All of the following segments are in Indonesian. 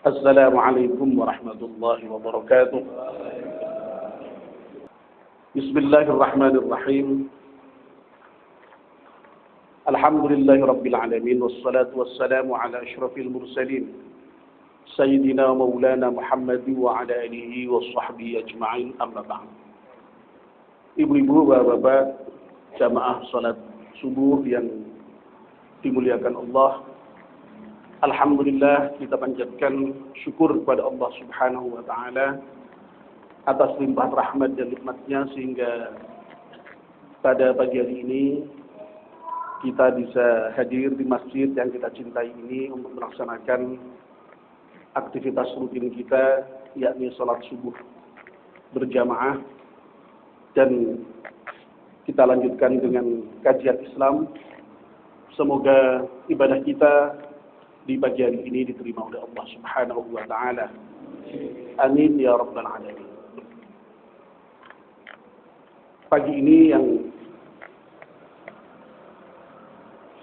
Assalamualaikum warahmatullahi wabarakatuh. Bismillahirrahmanirrahim. Alhamdulillahi rabbil alamin wassalatu wassalamu ala asyrafil mursalin sayyidina maulana Muhammad wa ala alihi wa sahbihi ajma'in, amma ba'd. Ibu-ibu, bapak-bapak, jamaah salat subuh yang dimuliakan Allah, alhamdulillah kita panjatkan syukur kepada Allah Subhanahu wa taala atas limpahan rahmat dan nikmatnya sehingga pada pagi hari ini kita bisa hadir di masjid yang kita cintai ini untuk melaksanakan aktivitas rutin kita, yakni salat subuh berjamaah, dan kita lanjutkan dengan kajian Islam. Semoga ibadah kita di pagi hari ini diterima oleh Allah Subhanahu wa taala. Amin ya rabbal alamin. Pagi ini yang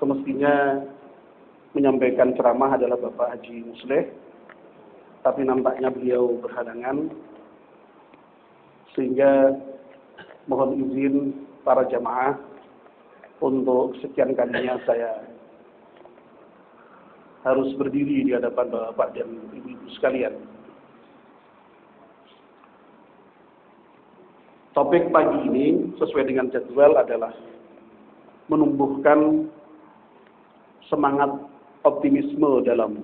semestinya menyampaikan ceramah adalah Bapak Haji Musleh, tapi nampaknya beliau berhalangan, sehingga mohon izin para jamaah untuk sekian kalinya saya harus berdiri di hadapan bapak dan ibu-ibu sekalian. Topik pagi ini sesuai dengan jadwal adalah menumbuhkan semangat optimisme dalam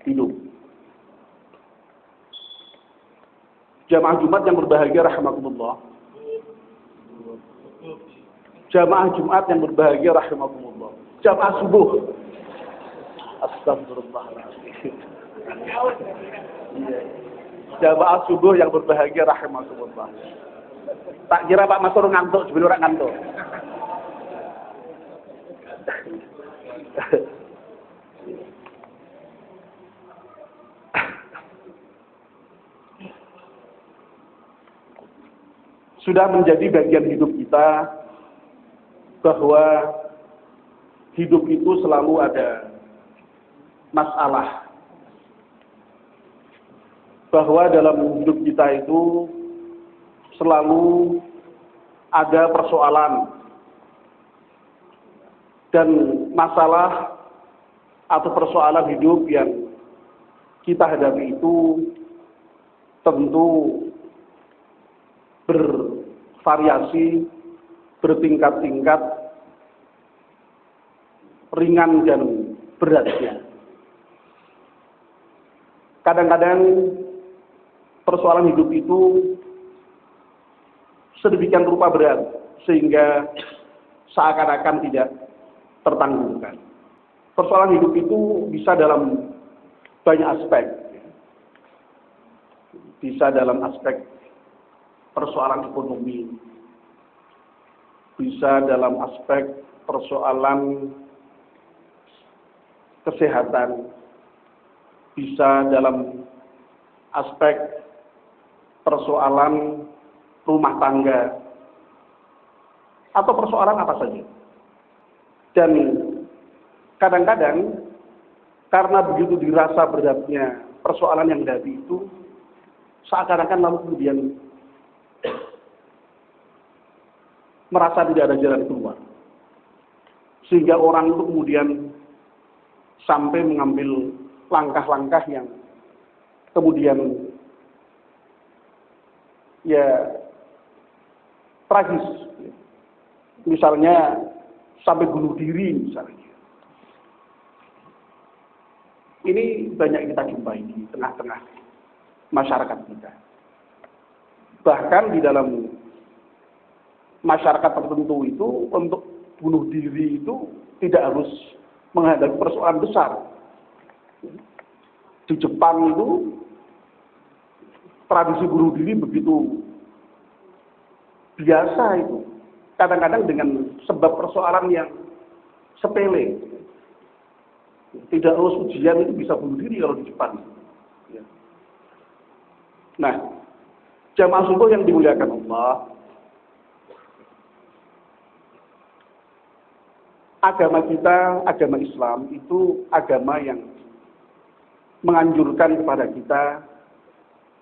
hidup. Jamaah Jumat yang berbahagia rahimakumullah. Jamaah Jumat yang berbahagia rahimakumullah. Jamaah subuh. Astagfirullahaladzim. Jamaah subuh yang berbahagia rahimakumullah. Tak kira Pak Masur ngantuk, sebelum orang ngantuk. Sudah menjadi bagian hidup kita bahwa hidup itu selalu ada masalah, bahwa dalam hidup kita itu selalu ada persoalan dan masalah atau persoalan hidup yang kita hadapi itu tentu bervariasi, bertingkat-tingkat, ringan dan beratnya. Kadang-kadang persoalan hidup itu sedemikian rupa berat sehingga seakan-akan tidak tertanggungkan. Persoalan hidup itu bisa dalam banyak aspek. Bisa dalam aspek persoalan ekonomi, bisa dalam aspek persoalan kesehatan, bisa dalam aspek persoalan rumah tangga, atau persoalan apa saja. Dan kadang-kadang karena begitu dirasa beratnya persoalan yang dihadapi itu, seakan-akan lalu kemudian merasa tidak ada jalan keluar. Sehingga orang itu kemudian sampai mengambil langkah-langkah yang kemudian ya tragis. Misalnya sampai bunuh diri misalnya. Ini banyak kita jumpai di tengah-tengah masyarakat kita. Bahkan di dalam masyarakat tertentu itu untuk bunuh diri itu tidak harus menghadapi persoalan besar. Di Jepang itu tradisi bunuh diri begitu biasa itu. Kadang-kadang dengan sebab persoalan yang sepele. Tidak lulus ujian itu bisa bunuh diri kalau di Jepang. Nah, jamaah subuh yang dimuliakan Allah, agama kita, agama Islam itu agama yang menganjurkan kepada kita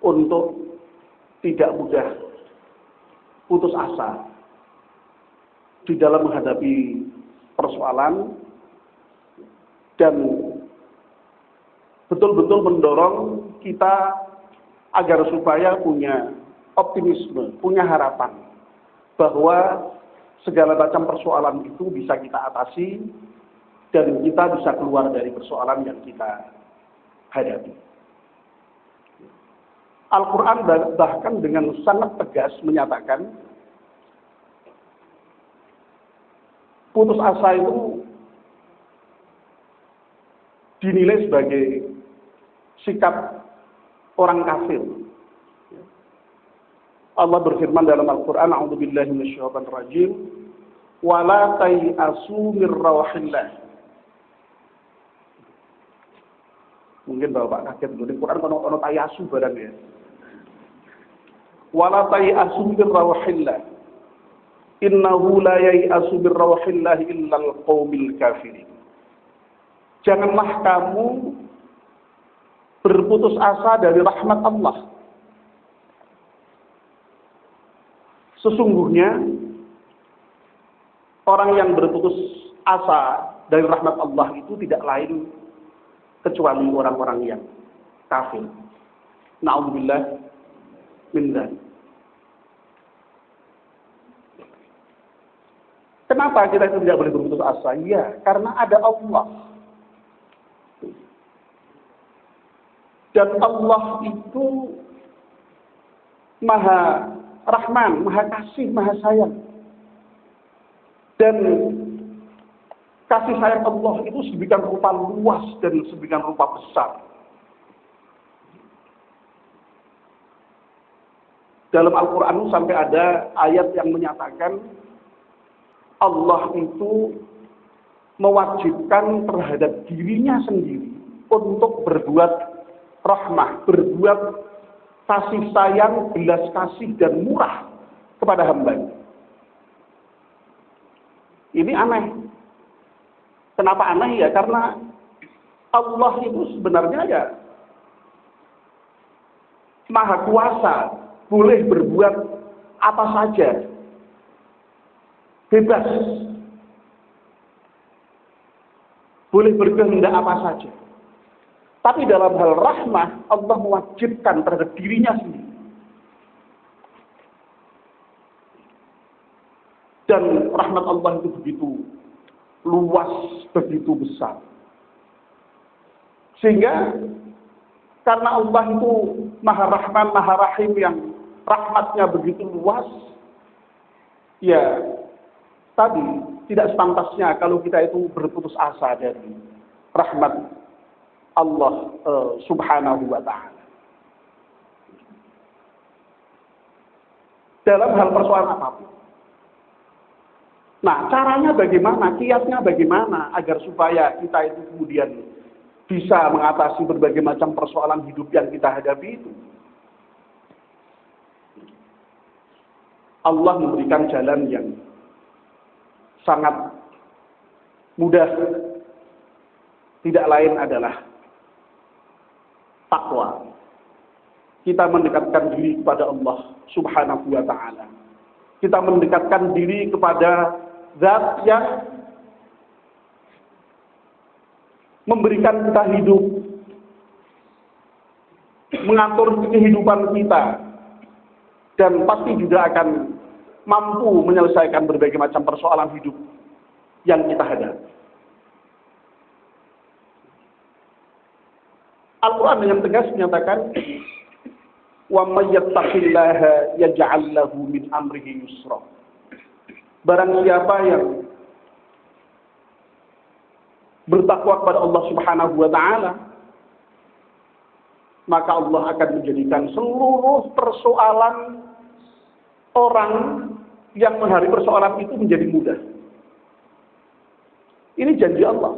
untuk tidak mudah putus asa di dalam menghadapi persoalan dan betul-betul mendorong kita agar supaya punya optimisme, punya harapan bahwa segala macam persoalan itu bisa kita atasi dan kita bisa keluar dari persoalan yang kita hadapi. Al-Quran bahkan dengan sangat tegas menyatakan putus asa itu dinilai sebagai sikap orang kafir. Allah berfirman dalam Al-Quran, "A'udzubillahi minasyaitonir rajim, wa la tai'asu mir rauhillah." Mungkin Bapak kaget di Quran ono tayasu barang ya. "Wa la tai'asu mir rauhillah. Innahu la yai'asu bir rauhillah illa al-qaumil kafirin." Janganlah kamu berputus asa dari rahmat Allah. Sesungguhnya orang yang berputus asa dari rahmat Allah itu tidak lain kecuali orang-orang yang kafir. Na'udzubillah min dzalik. Kenapa kita itu tidak boleh berputus asa? Ya, karena ada Allah. Dan Allah itu Maha Rahman, Maha Kasih, Maha Sayang. Dan kasih sayang Allah itu sedemikian rupa luas dan sedemikian rupa besar. Dalam Al-Quran sampai ada ayat yang menyatakan Allah itu mewajibkan terhadap dirinya sendiri untuk berbuat rahmah, berbuat kasih sayang, belas kasih dan murah kepada hamba. Ini aneh. Kenapa aneh ya? Karena Allah itu sebenarnya ya Maha Kuasa, boleh berbuat apa saja, bebas, boleh berkehendak apa saja. Tapi dalam hal rahmah, Allah mewajibkan terhadap dirinya sendiri. Dan rahmat Allah itu begitu luas, begitu besar. Sehingga karena Allah itu Maha Rahman, Maha Rahim yang rahmatnya begitu luas, ya tadi tidak sepantasnya kalau kita itu berputus asa dari rahmat Allah subhanahu wa ta'ala. Dalam hal persoalan apapun. Nah, caranya bagaimana? Kiasnya bagaimana agar supaya kita itu kemudian bisa mengatasi berbagai macam persoalan hidup yang kita hadapi itu? Allah memberikan jalan yang sangat mudah. Tidak lain adalah takwa. Kita mendekatkan diri kepada Allah subhanahu wa ta'ala. Kita mendekatkan diri kepada Zat yang memberikan kita hidup, mengatur kehidupan kita, dan pasti juga akan mampu menyelesaikan berbagai macam persoalan hidup yang kita hadapi. Al-Quran dengan tegas menyatakan, wa may yattaqillaha yaj'al lahu min amrihi yusra. Barang siapa yang bertakwa kepada Allah Subhanahu wa taala, maka Allah akan menjadikan seluruh persoalan orang yang menghadapi persoalan itu menjadi mudah. Ini janji Allah.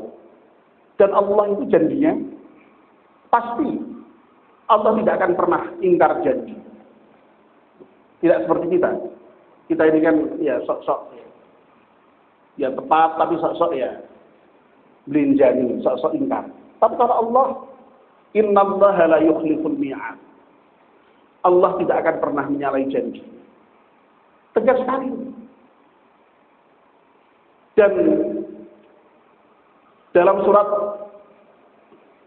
Dan Allah itu janjinya pasti. Allah tidak akan pernah ingkar janji. Tidak seperti kita. Kita ini kan ya sok-sok. Ya tepat tapi sok-sok ya belinjani, sok-sok ingkar. Tapi kalau Allah Innallaha la yukhliful mi'ad. Allah tidak akan pernah menyalahi janji. Tegas sekali. Dan dalam surat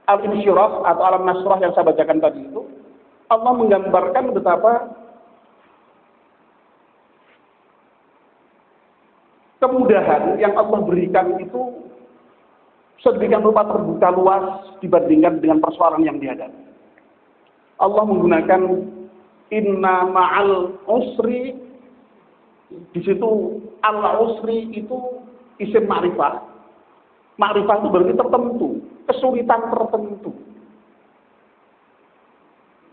Al-Insyirah atau Al-Nasrah yang saya bacakan tadi itu, Allah menggambarkan betapa kemudahan yang Allah berikan itu sedemikian rupa terbuka luas dibandingkan dengan persoalan yang dihadapi. Allah menggunakan inna ma'al usri, di situ al-usri itu isim ma'rifah. Ma'rifah itu berarti tertentu, kesulitan tertentu.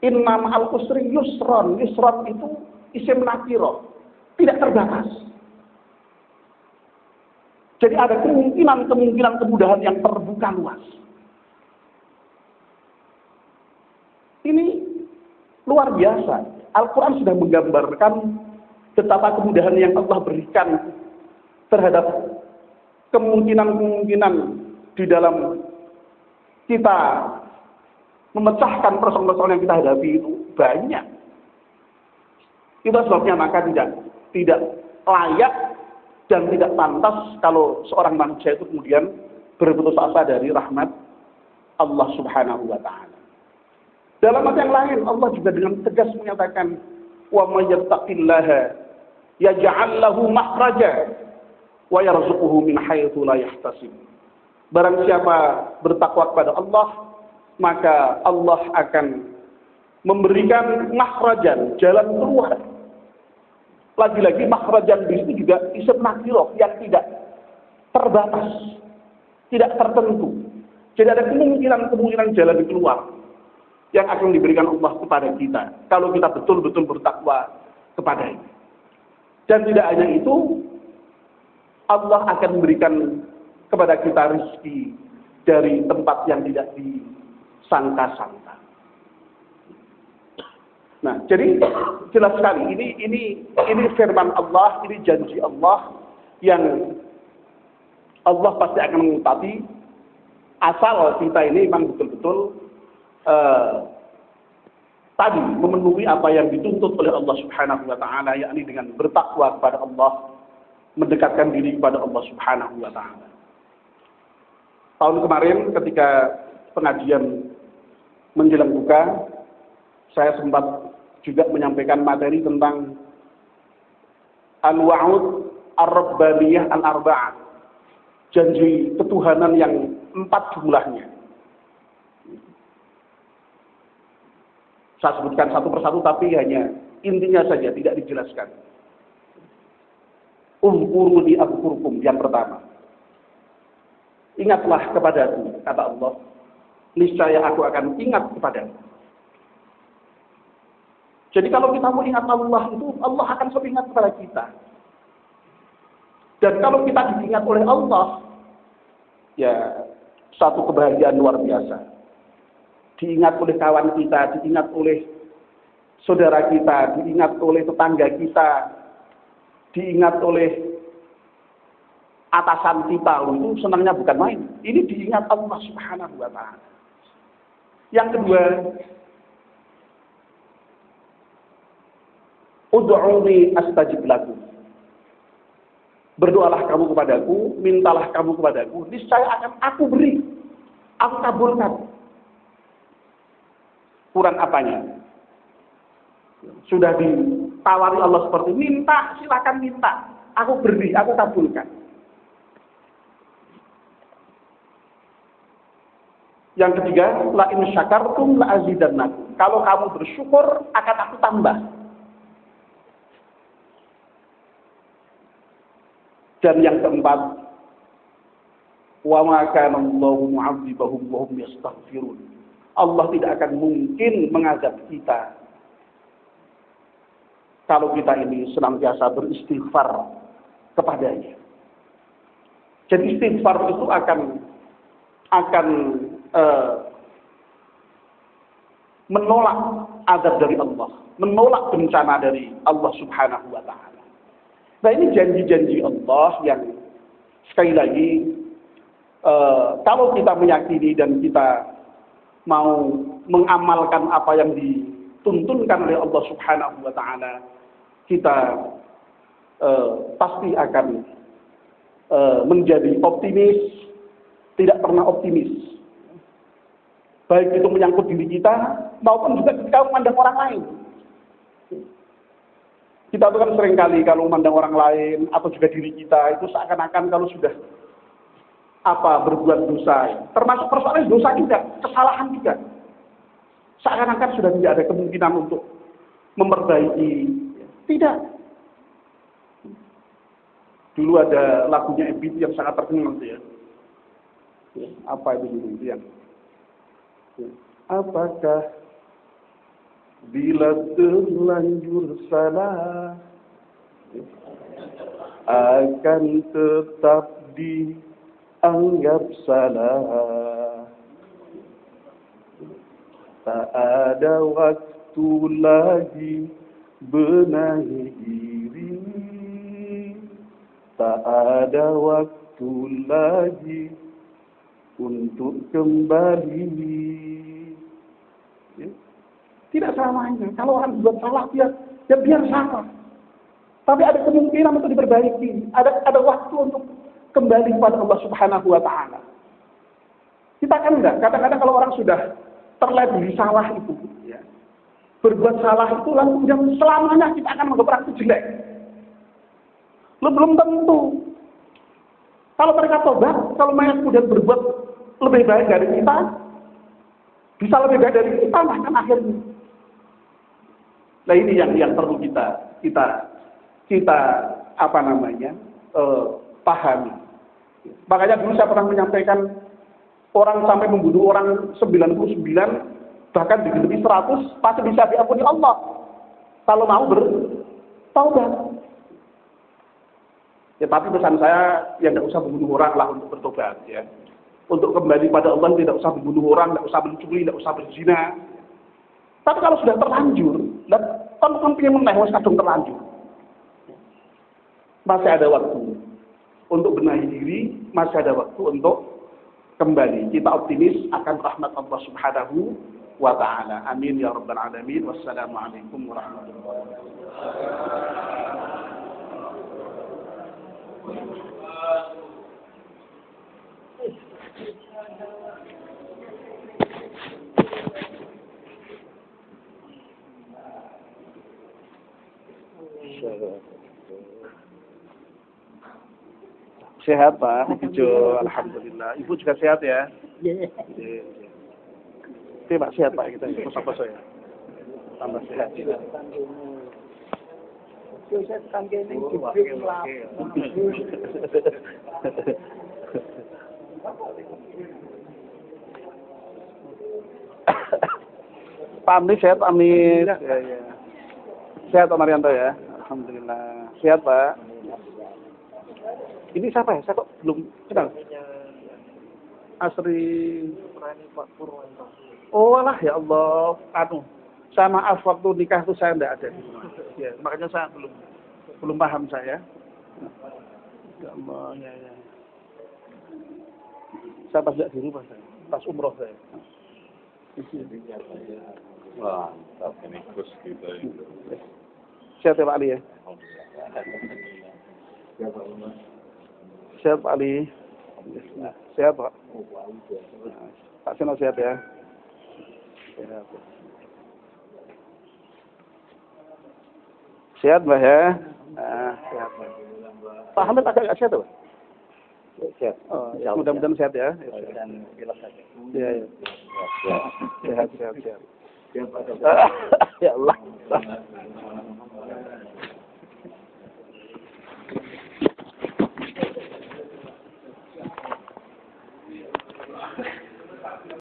Inna ma'al usri yusron, yusron itu isim nakiro, tidak terbatas. Jadi ada kemungkinan kemudahan yang terbuka luas. Ini luar biasa. Al-Quran sudah menggambarkan betapa kemudahan yang Allah berikan terhadap kemungkinan-kemungkinan di dalam kita memecahkan persoalan-persoalan yang kita hadapi itu banyak. Itu sebabnya maka tidak layak dan tidak pantas kalau seorang manusia itu kemudian berputus asa dari rahmat Allah Subhanahu wa taala. Dalam ayat yang lain Allah juga dengan tegas menyatakan wa may yattaqillaha yaj'al lahu makhraja wa yarzuquhu min haitsu la yahtasib. Barang siapa bertakwa kepada Allah, maka Allah akan memberikan makhrajan, jalan keluar. Lagi-lagi makhrajan di sini juga isim nakirah yang tidak terbatas, tidak tertentu. Jadi ada kemungkinan jalan keluar yang akan diberikan Allah kepada kita kalau kita betul-betul bertakwa kepada-Nya. Dan tidak hanya itu, Allah akan memberikan kepada kita rezeki dari tempat yang tidak disangka-sangka. Nah, jadi jelas sekali ini firman Allah, ini janji Allah yang Allah pasti akan mengutati asal kita ini memang betul-betul tadi memenuhi apa yang dituntut oleh Allah Subhanahu wa taala, yakni dengan bertakwa kepada Allah, mendekatkan diri kepada Allah Subhanahu wa taala. Tahun kemarin ketika pengajian menjelang buka, saya sempat juga menyampaikan materi tentang al-wa'ud ar-rabbaniyah al-arba'ah, janji ketuhanan yang 4 jumlahnya. Saya sebutkan satu persatu tapi hanya intinya saja, tidak dijelaskan. Uzkuruni azkurkum, yang pertama. Ingatlah kepadaku, kata Allah, niscaya aku akan ingat kepadamu. Jadi kalau kita mau ingat Allah itu, Allah akan selalu ingat kepada kita. Dan kalau kita diingat oleh Allah, ya satu kebahagiaan luar biasa. Diingat oleh kawan kita, diingat oleh saudara kita, diingat oleh tetangga kita, diingat oleh atasan kita, itu senangnya bukan main. Ini diingat Allah Subhanahu wa taala. Yang kedua, ud'uni astajib lakum. Berdoalah kamu kepadaku, mintalah kamu kepadaku, niscaya akan aku beri, aku kabulkan. Kurang apanya? Sudah ditawari Allah seperti minta, silakan minta, aku beri, aku kabulkan. Yang ketiga, la in syakartum la azidannakum. Kalau kamu bersyukur, akan aku tambah. Dan yang keempat, wa ma kana Allahu mu'adzibahum wa hum yastaghfirun. Allah tidak akan mungkin mengazab kita kalau kita ini senantiasa beristighfar kepadanya. Jadi istighfar itu akan menolak azab dari Allah, menolak bencana dari Allah Subhanahu wa taala. Nah, ini janji-janji Allah yang sekali lagi kalau kita meyakini dan kita mau mengamalkan apa yang dituntunkan oleh Allah Subhanahu wa taala, kita pasti akan menjadi optimis, tidak pernah optimis. Baik itu menyangkut diri kita maupun juga ketika memandang orang lain. Kita itu kan seringkali kalau memandang orang lain atau juga diri kita itu seakan-akan kalau sudah berbuat dosa, termasuk persoalan dosa juga, kesalahan juga. Seakan-akan sudah tidak ada kemungkinan untuk memperbaiki. Tidak. Dulu ada lagunya Ebit yang sangat terkenal ya. Apa itu dulu yang? Apakah bila terlanjur salah akan tetap dianggap salah? Tak ada waktu lagi benahi diri, tak ada waktu lagi untuk kembali. Ya. Tidak selamanya. Kalau orang buat salah, ya biar salah. Tapi ada kemungkinan untuk diperbaiki. Ada waktu untuk kembali kepada Allah Subhanahu wa taala. Kita kan enggak. Kadang-kadang kalau orang sudah terlebih salah itu, ya, berbuat salah itu lalu kemudian selamanya kita akan menganggap orang itu jelek. Belum tentu. Kalau mereka tobat, kalau mereka kemudian berbuat lebih baik dari kita, bisa lebih baik dari kita bahkan akhirnya. Nah ini yang perlu kita pahami. Makanya dulu saya pernah menyampaikan orang sampai membunuh orang 99 bahkan digeluti 100 pasti bisa diampuni Allah kalau mau bertaubat. Ya tapi pesan saya ya tidak usah membunuh orang lah untuk bertobat ya. Untuk kembali pada Allah tidak usah membunuh orang, tidak usah mencuri, tidak usah berzina. Tapi kalau sudah terlanjur, kan pengen meneh kadung terlanjur. Masih ada waktu untuk benahi diri, masih ada waktu untuk kembali. Kita optimis akan rahmat Allah Subhanahu wa taala. Amin ya rabbal alamin. Wassalamualaikum warahmatullahi wabarakatuh. Sehat Pak, hijau, alhamdulillah. Ibu juga sehat ya? Iya. Oke Pak, sehat Pak kita. Poso-poso ya. Tambah sehat. Pak Amri sehat, amin. Ya. Sehat Pak Marianto ya? Alhamdulillah. Sehat Pak. Ini siapa ya? Saya kok belum kenal. Asri Pak Purwanto. Oh alah ya Allah. Saya maaf waktu nikah itu saya tidak ada di rumah. Ya, makanya saya belum paham saya. Ya Allah, ya. Saya pas tidak di rumah saya. Pas umroh saya. Wah, ini kurs kita itu. Sehat ya Pak Ali ya? Sehat Pak Ali. Sehat Pak. Pak Seno sehat ya? Sehat. Sehat Mbak ya? Sehat. Pak Hamid agak sehat Pak? Sehat. Oh, ya, mudah-mudahan sehat ya. Dan jelas saja. Iya. Sehat. Sehat Pak. Ya Allah.